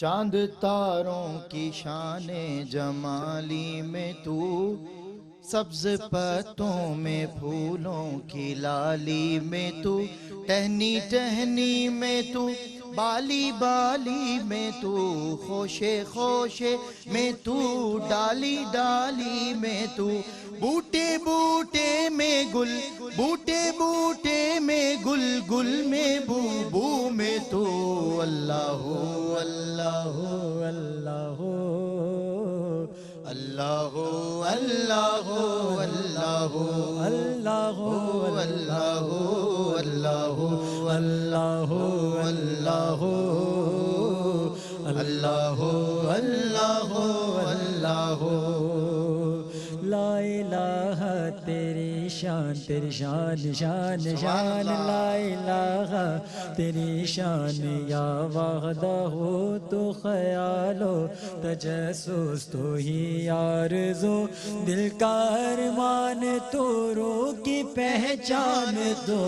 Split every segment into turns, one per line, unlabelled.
چاند تاروں کی شان جمالی میں تو، سبز پتوں میں پھولوں کی لالی میں تو، ٹہنی ٹہنی میں تو، بالی بالی میں تو، خوشے خوشے میں تو، ڈالی ڈالی میں تو، بوٹے بوٹے میں گل، بوٹے بوٹے میں گل، گل میں بو بو میں تو، اللہ اللہ
اللہ
اللہ اللہ اللہ
اللہ
اللہ اللہ
اللہ
اللہ اللہ اللہ
لا الہ تیری شان، تیری شان شان شان، لا الہ تیری شان، یا وحدہ تو خیال و تجسس تو ہی آرزو، دل کا ارمان تو، روح کی پہچان تو،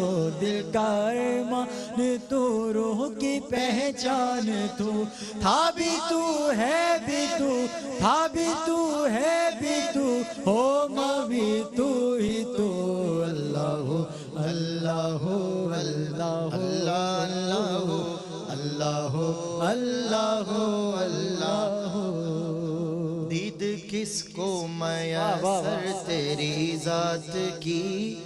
دل کا ارمان تو، روح کی پہچان تو، تھا بھی تو ہے بھی تو، تھا بھی تو ہے بھی تو، ہوگا بھی تو ہی تو، اللہ اللہ اللہ
اللہ اللہ اللہ دید کس کو میسر تیری ذات کی،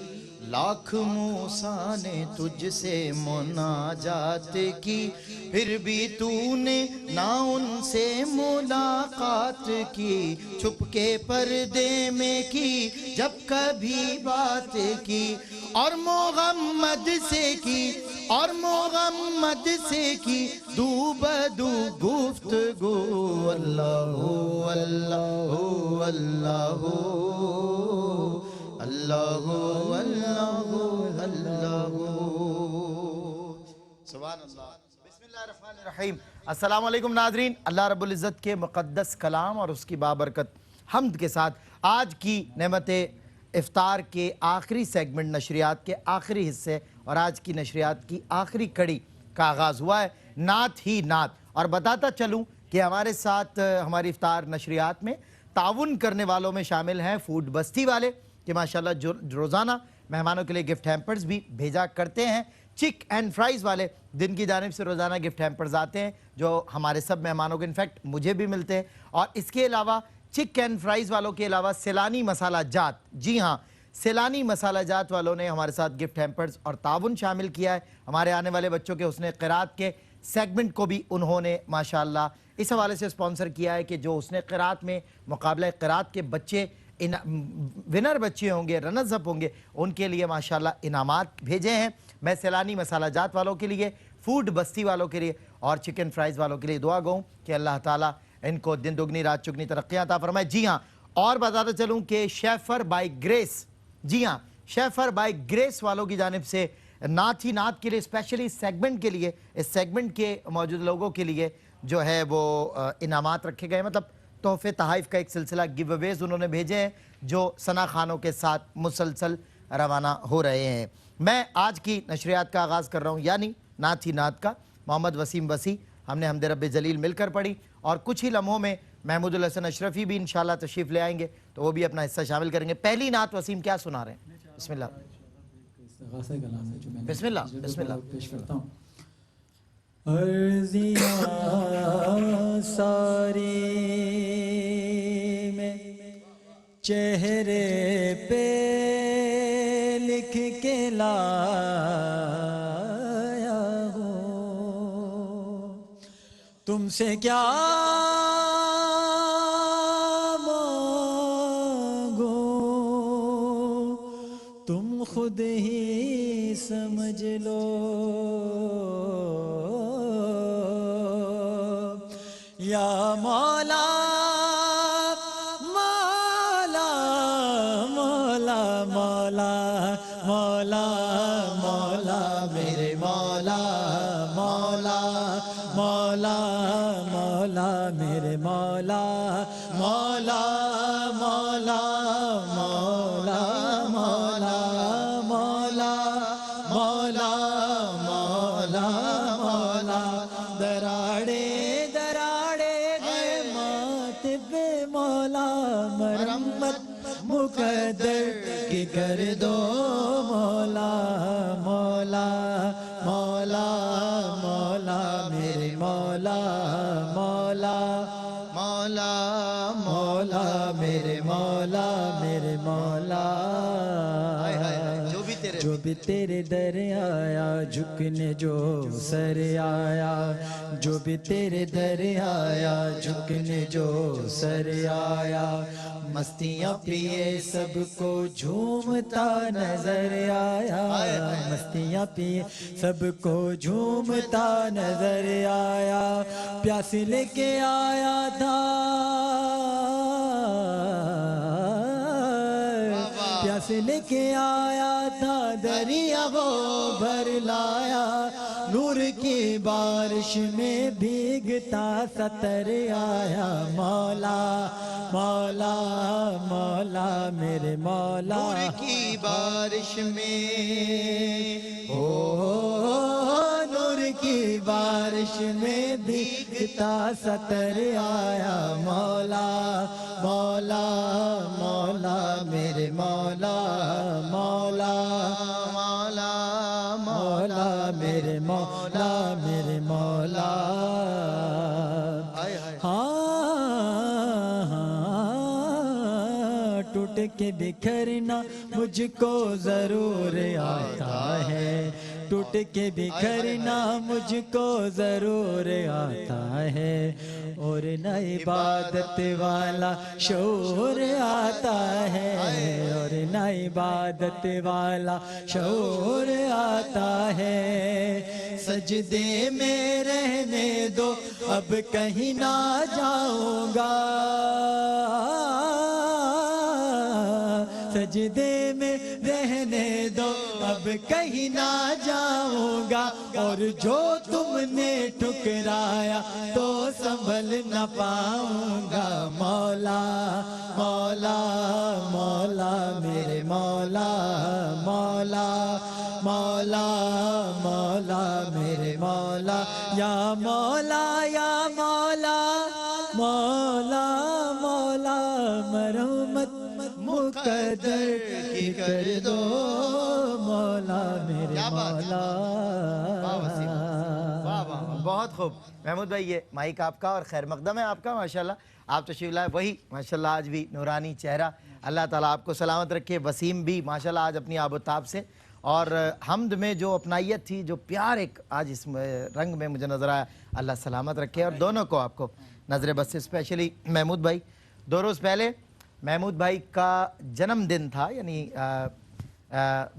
لاکھ موسیٰ نے تجھ سے مناجات کی، پھر بھی تو نے نہ ان سے ملاقات کی، چھپ کے پردے میں کی جب کبھی بات کی، اور محمد سے کی، اور محمد سے کی، دو بدو گفتگو، اللہ اللہ اللہ اللہ اللہ اللہ سبحان اللہ۔ بسم اللہ الرحمن الرحیم۔ السلام علیکم ناظرین، اللہ رب العزت کے مقدس کلام اور اس کی بابرکت حمد کے ساتھ آج کی نعمت افطار کے آخری سیگمنٹ، نشریات کے آخری حصے اور آج کی نشریات کی آخری کڑی کا آغاز ہوا ہے، نعت ہی نعت۔ اور بتاتا چلوں کہ ہمارے ساتھ ہماری افطار نشریات میں تعاون کرنے والوں میں شامل ہیں فوڈ بستی والے، کہ ماشاءاللہ جو روزانہ مہمانوں کے لیے گفٹ ہیمپرز بھی بھیجا کرتے ہیں، چک اینڈ فرائز والے دن کی جانب سے روزانہ گفٹ ہیمپرز آتے ہیں جو ہمارے سب مہمانوں کو انفیکٹ مجھے بھی ملتے ہیں، اور اس کے علاوہ چک اینڈ فرائز والوں کے علاوہ سیلانی مسالہ جات، جی ہاں سیلانی مسالہ جات والوں نے ہمارے ساتھ گفٹ ہیمپرز اور تعاون شامل کیا ہے، ہمارے آنے والے بچوں کے حسن قرات کے سیگمنٹ کو بھی انہوں نے ماشاءاللہ اس حوالے سے سپانسر کیا ہے کہ جو حسن قرات میں مقابلہ قرات کے بچے ونر بچے ہوں گے، رنرز اپ ہوں گے، ان کے لیے ماشاءاللہ انعامات بھیجے ہیں۔ میں سیلانی مسالہ جات والوں کے لیے، فوڈ بستی والوں کے لیے اور چکن فرائز والوں کے لیے دعا گو کہ اللہ تعالیٰ ان کو دن دگنی رات چگنی ترقیاں عطا فرمائے۔ جی ہاں، اور بتاتا چلوں کہ شیفر بائی گریس، جی ہاں شیفر بائی گریس والوں کی جانب سے نعت ہی نعت کے لیے اسپیشلی سیگمنٹ کے لیے، اس سیگمنٹ کے موجود لوگوں کے لیے جو ہے وہ انعامات رکھے گئے، مطلب تحفے تحائف کا ایک سلسلہ گیو اویز انہوں نے بھیجے ہیں جو ثنا خانوں کے ساتھ مسلسل روانہ ہو رہے ہیں۔ میں آج کی نشریات کا آغاز کر رہا ہوں، یعنی نعت ہی نعت کا۔ محمد وسیم وسیع ہم نے حمد رب جلیل مل کر پڑھی، اور کچھ ہی لمحوں میں محمود الحسن اشرفی بھی انشاءاللہ تشریف لے آئیں گے تو وہ بھی اپنا حصہ شامل کریں گے۔ پہلی نعت وسیم کیا سنا رہے ہیں؟ بسم اللہ بسم اللہ بسم اللہ۔
پیش کرتا ہوں۔ عرضیاں ساری میں چہرے پہ لکھ کے لایا ہوں، تم سے کیا مانگوں تم خود ہی سمجھ لو، یا مولا مولا مولا مولا مولا مولا میرے مولا مولا مولا مولا میرے مولا مولا مولا مولا مولا مولا مولا مولا مولا دراڑے درا مرمت مقدر کی کر دو مولا مولا مولا مولا میرے مولا مولا
مولا
مولا میرے مولا میرے مولا جو بھی تیرے در آیا جھکنے جو سر آیا جو بھی تیرے در آیا جھکنے جو سر آیا مستیاں پیے سب کو جھومتا نظر آیا مستیاں پیے سب کو جھومتا نظر آیا پیاس لے کے آیا تھا پیاس لے کے آیا تھا دریا وہ بھر لایا نور کی بارش میں بھیگتا سطر آیا مولا مولا مولا میرے مولا
نور کی بارش میں
نور کی بارش میں بھیگتا سطر آیا مولا مولا مولا میرے مولا مولا
مولا
مولا میرے مولا میرے مولا ہاں ٹوٹ کے بکھرنا مجھ کو ضرور آتا ہے ٹوٹ کے بکھرنا مجھ کو ضرور آتا ہے اور نہ عبادت والا شعور آتا ہے اور نہ عبادت والا شعور آتا ہے سجدے میں رہنے دو اب کہیں نہ جاؤں گا سجدے میں رہنے دو اب کہیں نہ جاؤں گا اور جو تم نے ٹھکرایا تو سنبھل نہ پاؤں گا مولا مولا مولا میرے مولا مولا مولا مولا میرے مولا یا مولا یا مولا مولا مولا مرحمت مقدر کی کر دو مولا میرے مولا
بہت خوب محمود بھائی یہ مائک آپ کا اور خیر مقدم ہے آپ کا ماشاءاللہ آپ تشریف لائے وہی ماشاءاللہ آج بھی نورانی چہرہ اللہ تعالیٰ آپ کو سلامت رکھے وسیم بھی ماشاءاللہ آج اپنی آب و تاب سے اور حمد میں جو اپنائیت تھی جو پیار ایک آج اس رنگ میں مجھے نظر آیا اللہ سلامت رکھے اور دونوں کو آپ کو نظر بس سے اسپیشلی محمود بھائی 2 روز پہلے محمود بھائی کا جنم دن تھا یعنی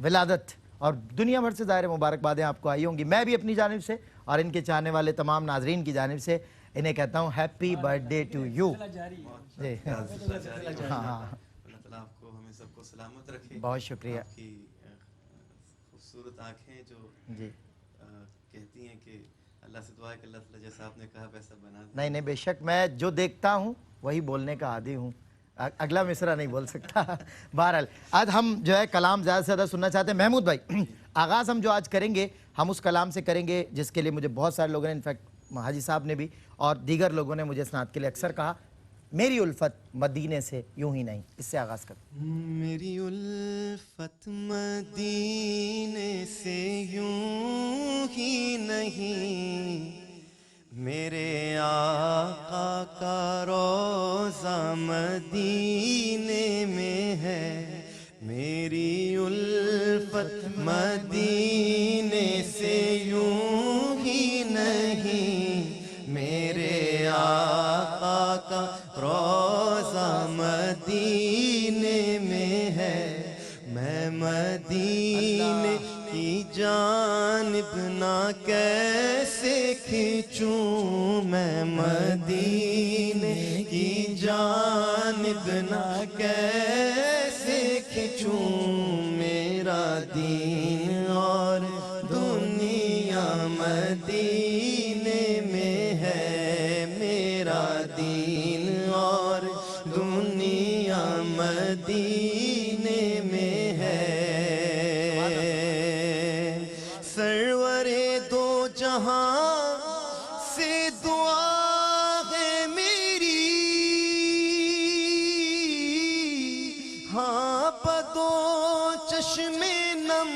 ولادت اور دنیا بھر سے ظاہر مبارکبادیں آپ کو آئی ہوں گی میں بھی اپنی جانب سے اور ان کے چاہنے والے تمام ناظرین کی جانب سے انہیں کہتا ہوں ہیپی برتھ ڈے ٹو یو
اللہ تعالیٰ آپ کو ہمیں سب کو سلامت رکھے
بہت شکریہ
آپ کی خوبصورت آنکھیں جو
جی
کہتی ہیں کہ اللہ سے دعا ہے کہ اللہ تعالیٰ جیسا آپ نے کہا ویسا بنا دے
نہیں بے شک میں جو دیکھتا ہوں وہی بولنے کا عادی ہوں اگلا مصرعہ نہیں بول سکتا بہرحال آج ہم جو ہے کلام زیادہ سے زیادہ سننا چاہتے ہیں محمود بھائی آغاز ہم جو آج کریں گے ہم اس کلام سے کریں گے جس کے لیے مجھے بہت سارے لوگوں نے انفیکٹ حاجی صاحب نے بھی اور دیگر لوگوں نے مجھے اسناد کے لیے اکثر کہا میری الفت مدینے سے یوں ہی نہیں اس سے آغاز کرتے
میری الفت مدینے سے یوں ہی نہیں میرے آقا کا روضہ مدینے میں ہے میری الفت مدینے سے یوں ہی نہیں میرے آقا کا روضہ مدینے میں ہے میں مدینے کی جانب نہ کیسے کھینچوں میں مدینے کی جانب نہ کیسے کھینچوں میرا دین اور دنیا مدینے میں ہے میرا دین اور دنیا مدینے میں ہے سرور دو جہاں سے دعا ہے میری چشم نم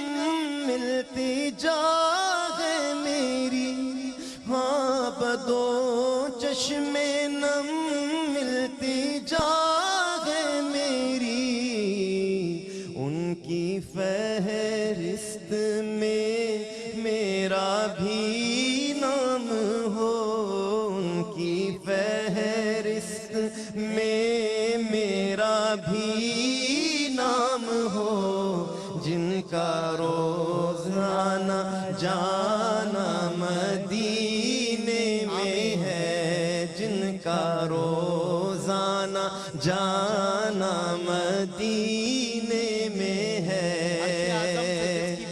ملتی جاگے میری، ہاں بدو چشم نم ملتی جاگے میری، ان کی فہرست میں میرا بھی نام ہو، ان کی فہرست میں میرا بھی نام ہو، جن کا روزانہ جانا مدینے میں ہے، جن کا روزانہ جانا مدینے میں ہے،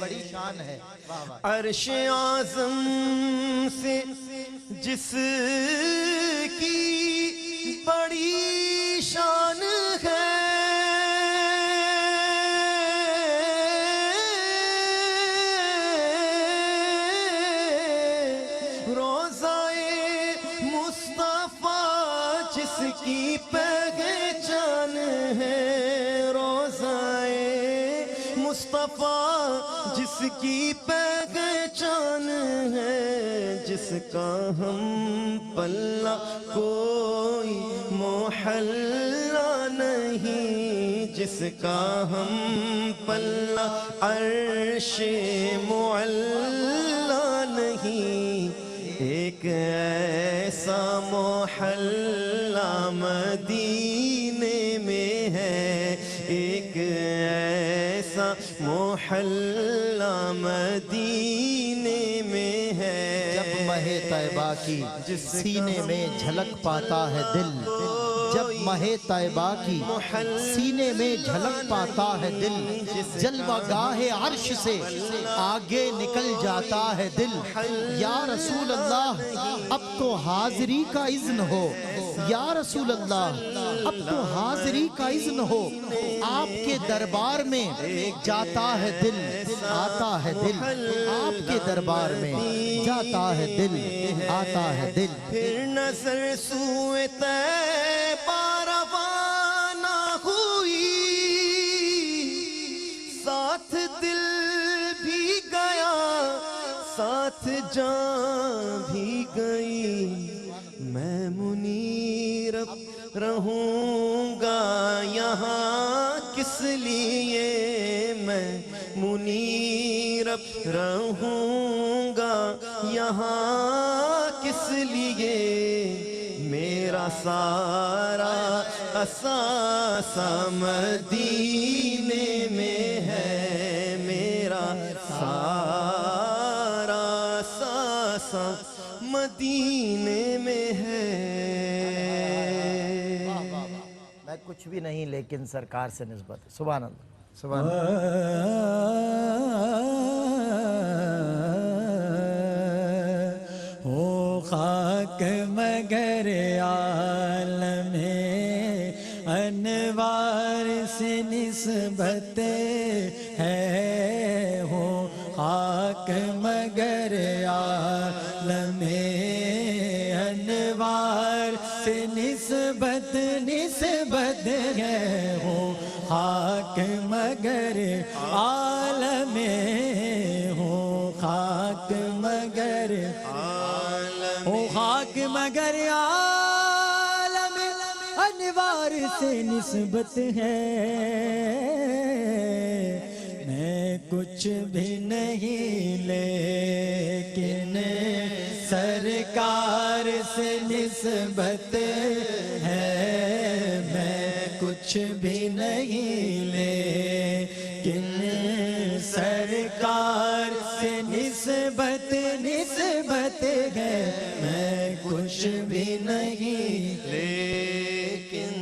بڑی شان ہے. واہ واہ.
عرش اعظم سے جس کی بڑی شان ہے، روضہ مصطفیٰ جس کی پہچان ہے، روضہ مصطفیٰ جس کی پہچان ہے، جس کا ہم پلہ کوئی محلہ نہیں، جس کا ہم پلہ عرش معلہ نہیں، ایک ایسا محلہ مدینے میں ہے، ایک ایسا محلہ مدینے میں ہے،
جب مہ طیبہ کی سینے میں جھلک پاتا ہے دل، جب مہ طیبہ کی سینے میں جھلک پاتا ہے دل، جلوہ گاہ عرش سے آگے نکل جاتا ہے دل. یا رسول اللہ اب تو حاضری کا اذن ہو، یا رسول اللہ اب تو حاضری کا اذن ہو، آپ کے دربار میں جاتا ہے دل، آتا ہے دل، آپ کے دربار میں جاتا ہے دل، آتا ہے دل.
پھر نظر سوئے طیبہ روانہ ہوئی، ساتھ دل بھی گیا ساتھ جان بھی گئی، میں منیر رہوں گا یہاں کس لیے، میں منیر رہوں گا یہاں کس لیے، میرا سارا اثاثہ مدینے میں ہے، میرا سارا اثاثہ مدینے میں ہے.
میں کچھ بھی نہیں لیکن سرکار سے نسبت ہے. سبحان اللہ سبحان اللہ.
ہو خاک مگر عالم انوار سے نسبت ہے، ہو خاک مگر عالم انوار سے نسبت ہے، ہو خاک مگر عالم، ہو خاک مگر ہو خاک مگر عالم انوار سے نسبت ہے، میں کچھ بھی نہیں لیکن سرکار سے نسبت ہے، میں کچھ بھی نہیں لیکن سرکار سے نسبت ہے، میں کچھ بھی نہیں
لیکن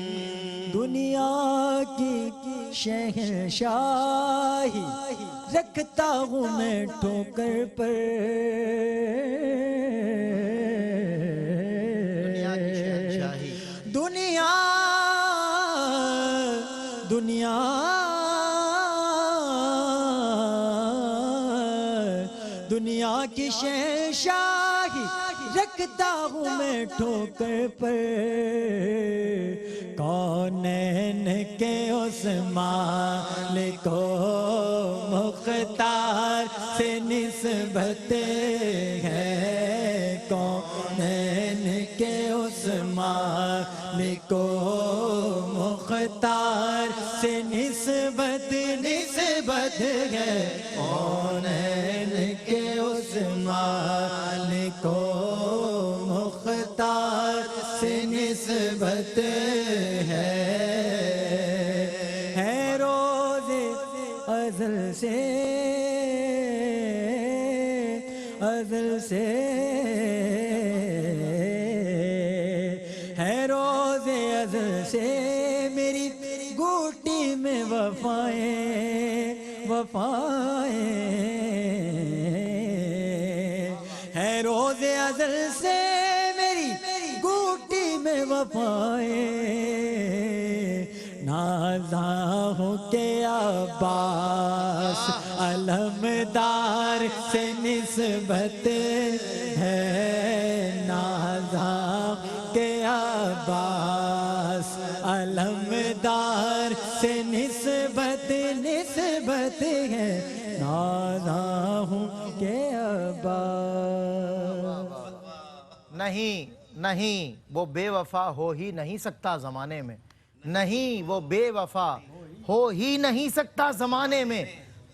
دنیا کی شہنشاہی رکھتا ہوں میں ٹھوکر پر،
دنیا کی شہنشاہی
دنیا دنیا کی شہنشاہی رکھتا ہوں میں ٹھوکر پر، کونین کے اس مالک کو نسبت ہے کونین کے اس مالک و مختار سے نسبت ہے کونین کے اس مالک و مختار سے نسبت ہے روز ازل سے ہے روز ازل سے میری گوٹی میں وفائیں ہے روز ازل سے میری گوٹی میں وفائیں نازاں ہوں کہ عباس علمدار سے نسبت ہے نازاں کہ عباس علمدار سے نسبت ہے نازاں ہوں کہ عباس
نہیں وہ بے وفا ہو ہی نہیں سکتا زمانے میں نہیں وہ بے وفا ہو ہی نہیں سکتا زمانے میں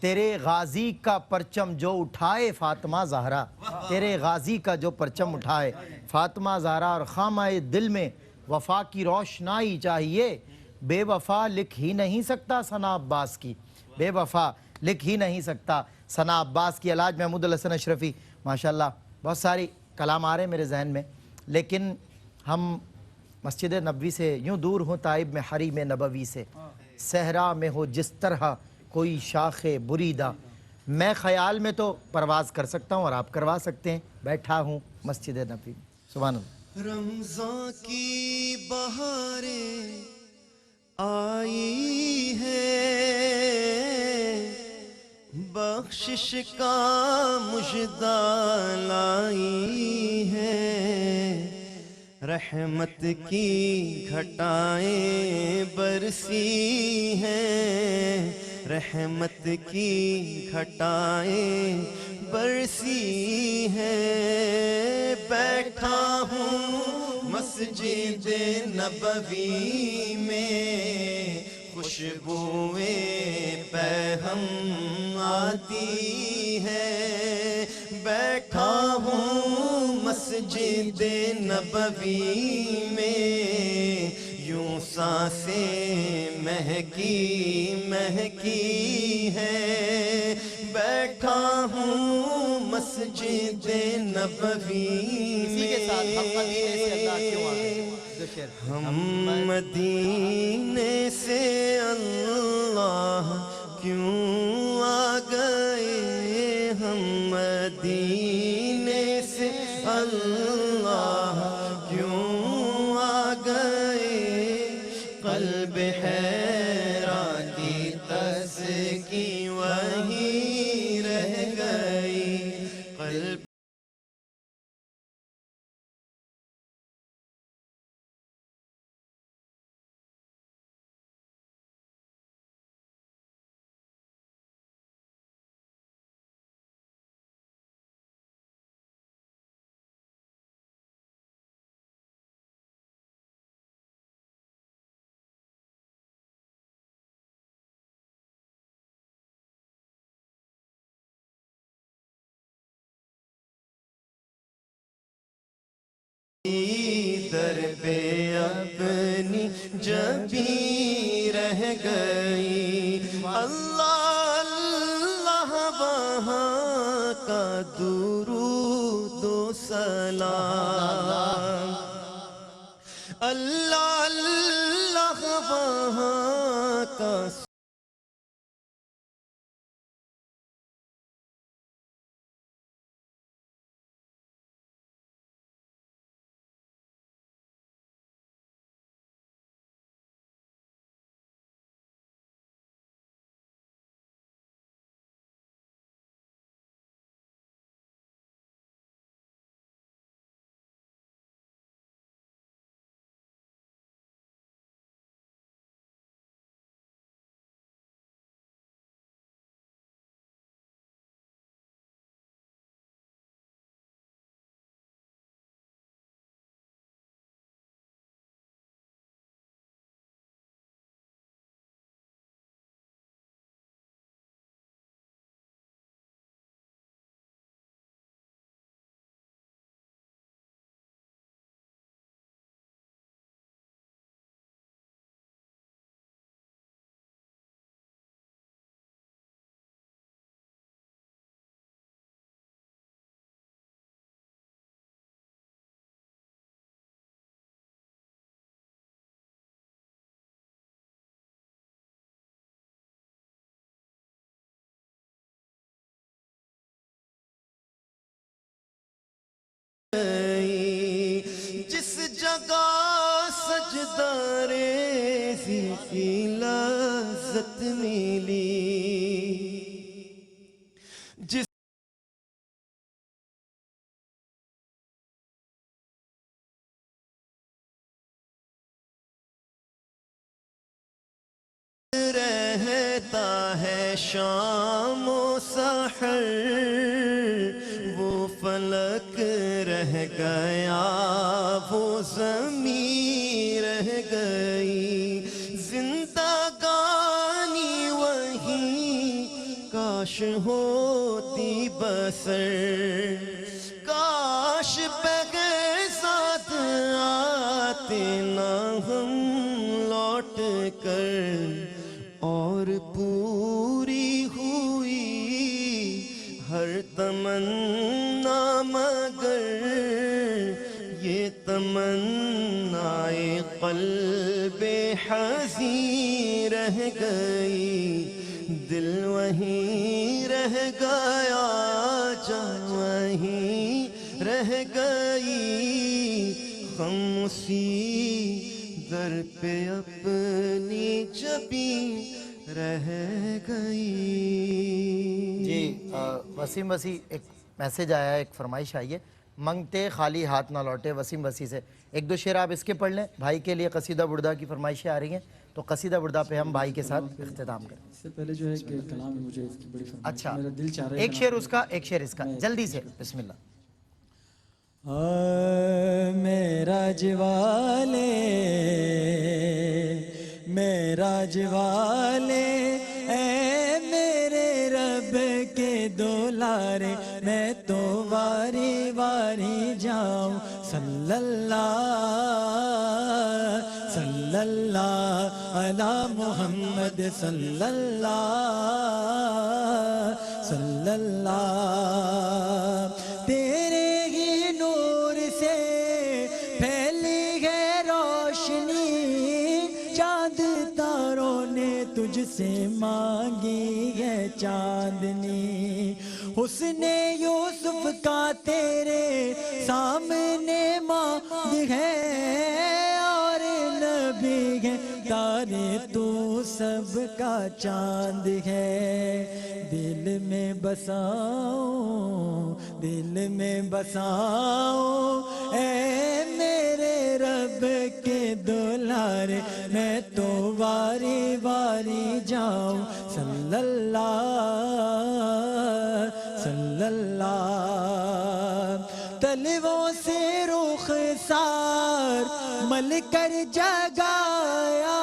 تیرے غازی کا پرچم جو اٹھائے فاطمہ زہرا تیرے غازی کا جو پرچم اٹھائے فاطمہ زہرا اور خامہ دل میں وفا کی روشنائی چاہیے بے وفا لکھ ہی نہیں سکتا ثنا عباس کی بے وفا لکھ ہی نہیں سکتا ثنا عباس کی علاج محمود الحسن اشرفی ماشاءاللہ بہت ساری کلام آ رہے ہیں میرے ذہن میں لیکن ہم مسجد نبوی سے یوں دور ہوں طائب میں حریم نبوی سے صحرا میں ہو جس طرح کوئی شاخ بریدہ میں خیال میں تو پرواز کر سکتا ہوں اور آپ کروا سکتے ہیں بیٹھا ہوں مسجد نبوی میں سبحان اللہ
رمضان کی بہاریں آئی ہے بخشش کا مژدہ لائی ہے رحمت کی گھٹائیں برسی ہیں رحمت کی گھٹائیں برسی ہیں بیٹھا ہوں مسجد نبوی میں خوشبوئیں پہم آتی ہے بیٹھا ہوں مسجد نبوی میں یوں سانسیں مہکی ہے بیٹھا ہوں مسجد نبوی
اسی کے ساتھ ہم مدینے سے اللہ کیوں آ گئے دو شعر
ہم مدینے سے اللہ کیوں آ گئے ہم مدینے سے اللہ کیوں آ گئے قلب حیران کی تزکی وہیں رہ گئی قلب در پہ اپنی جبیں رہ گئی اللہ اللہ وہاں کا درود و سلام اللہ اللہ وہاں کا لگا سجدہ ریزی کی لذت ملی جس رہتا ہے شام و سحر وہ فلک رہ گیا وہ زمین رہ گئی زندگانی وہی کاش ہوتی بسر کاش بغیر ساتھ آتے نہ ہم لوٹ کر اور پوری ہوئی ہر تمنا مگر یہ تمنائے قلب حزین رہ گئی دل وہیں رہ گیا جان وہیں رہ گئی ہم اسی در پہ اپنی جبیں رہ گئی
جی وسیم وسیع ایک میسیج آیا ہے، ایک فرمائش آئی ہے، منگتے خالی ہاتھ نہ لوٹے، وسیم وسیع سے ایک دو شعر آپ اس کے پڑھ لیں، بھائی کے لیے قصیدہ بردہ کی فرمائشیں آ رہی ہیں تو قصیدہ بردہ پہ ہم بھائی کے ساتھ اختتام کریں۔
اس سے پہلے جو ہے کہ کلام ہے مجھے اس کی بڑی فرمائش
اچھا
میرا دل چاہ رہا ہے
ایک شعر اس کا ایک شعر اس کا جلدی سے بسم اللہ۔
معراج والے معراج والے اے میرے رب کے دولارے میں تو واری واری جاؤں صلی اللہ علی محمد صلی اللہ تیرے ہی نور سے پھیلی ہے روشنی چاند تاروں نے تجھ سے مانگی ہے چاندنی حسن یوسف کا تیرے سامنے مانگ ہے اور نبی ہے تارے تو سب کا چاند ہے دل میں بساؤں اے میرے رب کے دولارے میں تو واری واری جاؤں صلی اللہ تلووں سے رخسار مل کر جگایا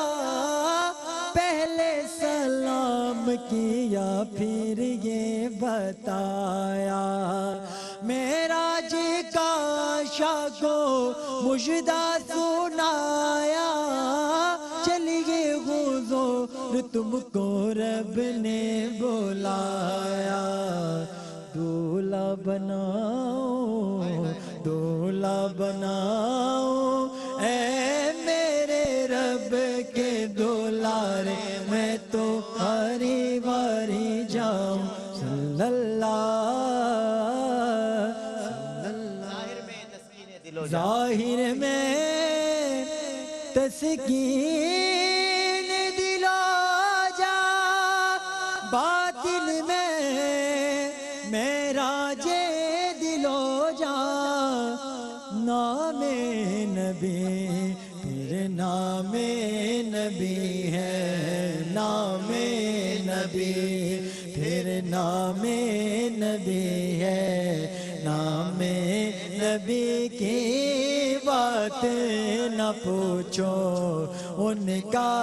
پہلے سلام کیا پھر یہ بتایا معراج کا شاہ کو مجدہ سنایا چلیے حضور تم کو رب نے بلایا دولہا بناؤ اے میرے رب کے دولارے میں تو ہری واری جاؤں صلی ظاہر میں تسکین دل جا باطن میں معراج دل جا نام نبی پھر نام نبی ہے نام نبی پھر نام نبی ہے نام نبی کی بات نہ پوچھو ان کا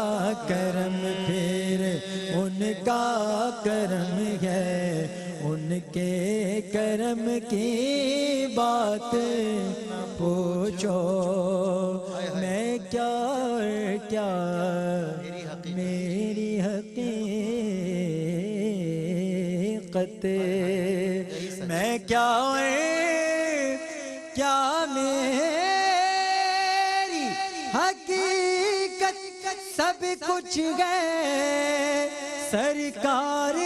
کرم پھر ان کا کرم ہے ان کے کرم کی بات نہ پوچھو میں کیا میری حقیقت میں کیا میری حقیقت سب کچھ گئے سرکار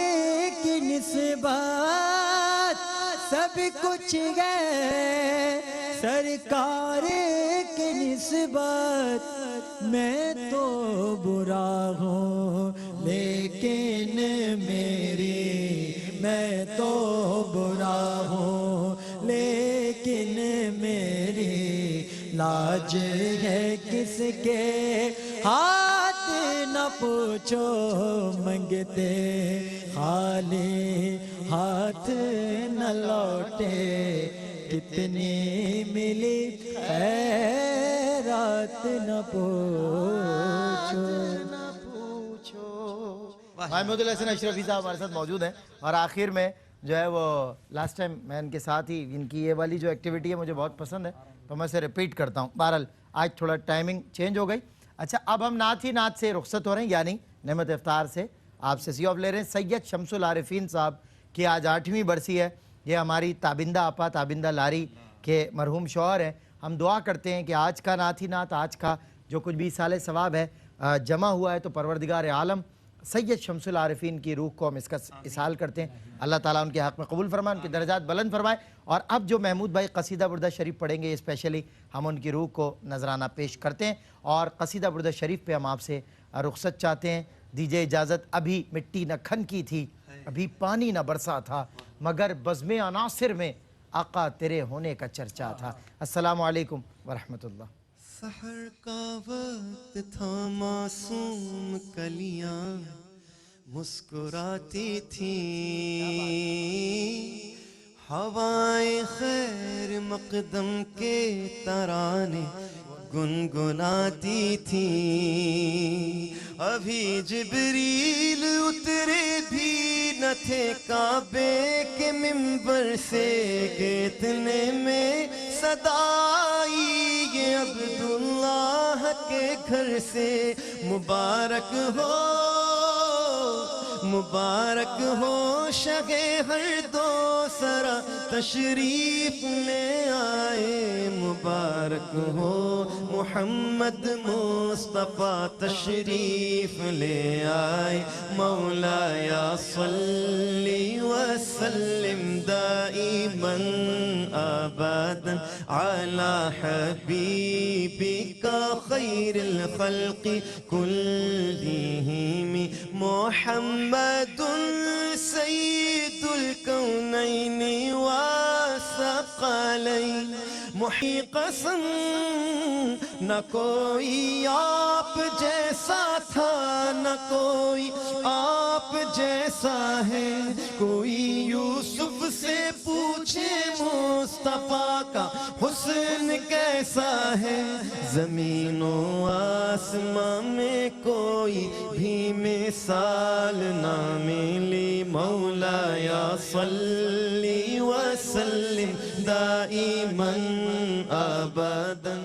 کی نسبت سب کچھ ہے سرکار کی نسبت، میں تو برا ہوں لیکن میں تو برا ہوں لیکن میری لاج ہے کس کے ہاتھ نہ پوچھو، منگتے خالی ہاتھ نہ لوٹے، کتنی ملی خیرات نہ پوچھو۔
محمود الحسن اشرفی صاحب ہمارے ساتھ موجود ہیں، اور آخر میں جو ہے وہ لاسٹ ٹائم میں ان کے ساتھ ہی، ان کی یہ والی جو ایکٹیویٹی ہے مجھے بہت پسند ہے تو میں اسے ریپیٹ کرتا ہوں۔ بہرحال آج تھوڑا ٹائمنگ چینج ہو گئی۔ اچھا اب ہم نعت ہی نعت سے رخصت ہو رہے ہیں، یعنی نعمت افطار سے آپ سے سی آف لے رہے ہیں۔ سید شمس العارفین صاحب کی آج 8ویں برسی ہے، یہ ہماری تابندہ آپا تابندہ لاری کے مرحوم شوہر ہیں۔ ہم دعا کرتے ہیں کہ آج کا نعت ہی نعت، آج کا جو کچھ بھی سال ثواب ہے جمع ہوا ہے، تو پروردگار عالم سید شمس العارفین کی روح کو ہم اس کا اصحال کرتے ہیں، اللہ تعالیٰ ان کے حق میں قبول فرمائے، ان کے درجات بلند فرمائے۔ اور اب جو محمود بھائی قصیدہ بردہ شریف پڑھیں گے، اسپیشلی ہم ان کی روح کو نذرانہ پیش کرتے ہیں، اور قصیدہ بردہ شریف پہ ہم آپ سے رخصت چاہتے ہیں۔ دیجئے اجازت، ابھی مٹی نہ کھن کی تھی، ابھی پانی نہ برسا تھا، مگر بزم عناصر میں آقا تیرے ہونے کا چرچا تھا۔ السلام علیکم ورحمۃ اللہ۔
سحر کا وقت تھا، معصوم کلیاں مسکراتی تھیں، ہوائیں خیر مقدم کے ترانے گنگناتی تھیں، ابھی جبریل اترے بھی نہ تھے کعبے کے منبر سے، کہ اتنے میں صدا آئی یہ عبداللہ کے گھر سے، مبارک ہو شہ ہر دو سرا تشریف لے آئے، مبارک ہو محمد مصطفیٰ تشریف لے آئے، مولایا صلی وسلم دائما ابدا علی حبیبک خیر الخلق کلہم، محمد سید الکونین والثقلین، محی قسم نہ کوئی آپ جیسا تھا، نہ کوئی آپ جیسا ہے، کوئی یوسف سے پوچھے مصطفیٰ کا حسن کیسا ہے، زمین و آسمان میں کوئی بھی مثال نہ ملی، مولایا صلی وسلم دائما ابدا